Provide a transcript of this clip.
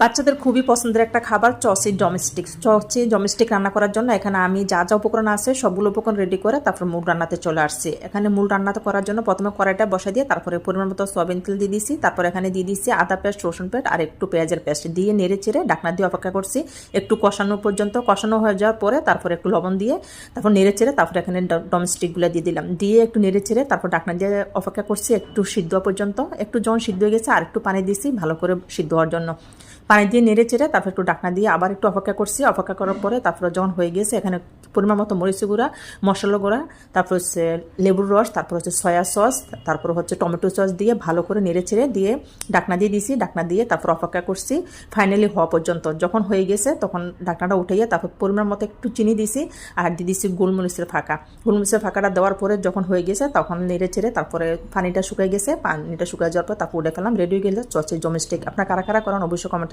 বাচ্চাদের খুবই পছন্দের একটা খাবার চচি ডোমেস্টিক রান্না করার জন্য এখানে আমি যা যা উপকরণ আছে সবগুলো উপকরণ রেডি করে তারপর মূল রান্নাতে চলে আসছি। এখানে মূল রান্নাতে করার জন্য প্রথমে কড়াইটা বসা দিয়ে তারপরে পরিমাণ মতো সয়াবিন তেল দিয়ে দিয়েছি। তারপর এখানে দিয়ে দিচ্ছি আদা পেস্ট, রসুন পেস্ট আর একটু পেঁয়াজের পেস্ট দিয়ে নেড়ে চেড়ে ঢাকনা দিয়ে অপেক্ষা করছি একটু কষানো পর্যন্ত। কষানো হয়ে যাওয়ার পরে তারপর একটু লবণ দিয়ে তারপর নেড়ে চেড়ে তারপর এখানে ডোমেস্টিকগুলো দিয়ে দিলাম, দিয়ে একটু নেড়ে চেড়ে তারপর ঢাকনা দিয়ে অপেক্ষা করছি একটু সিদ্ধ পর্যন্ত। একটু যখন সিদ্ধ হয়ে গেছে আর একটু পানি দিয়েছি ভালো করে সিদ্ধ হওয়ার জন্য। পানি দিয়ে নেড়ে চেড়ে তারপর একটু ঢাকনা দিয়ে আবার একটু অপেক্ষা করছি। অপেক্ষা করার পরে তারপরে যখন হয়ে গেছে এখানে পরিমাণ মতো মরিচি গুঁড়া, মশলা গুঁড়া, তারপর হচ্ছে লেবুর রস, তারপর হচ্ছে সয়া সস, তারপর হচ্ছে টমেটো সস দিয়ে ভালো করে নেড়ে চেড়ে দিয়ে ঢাকনা দিয়ে দিয়েছি। ঢাকনা দিয়ে তারপর অপেক্ষা করছি ফাইনালি হওয়া পর্যন্ত। যখন হয়ে গেছে তখন ঢাকনাটা উঠাইয়ে তারপর পরিমাণ মতো একটু চিনি দিয়েছি আর দিয়ে দিয়েছি গোলমরিচের ফাঁকা। গোলমরিচের ফাঁকাটা দেওয়ার পরে যখন হয়ে গেছে তখন নেড়ে চেড়ে তারপরে পানিটা শুকিয়ে গেছে। পানিটা শুকিয়ে যাওয়ার পর তারপর উঠে ফেলাম। রেডি হয়ে গেলে চচি ডোমেস্টিক। আপনার কারা কারা করেন অবশ্যই কমেন্টে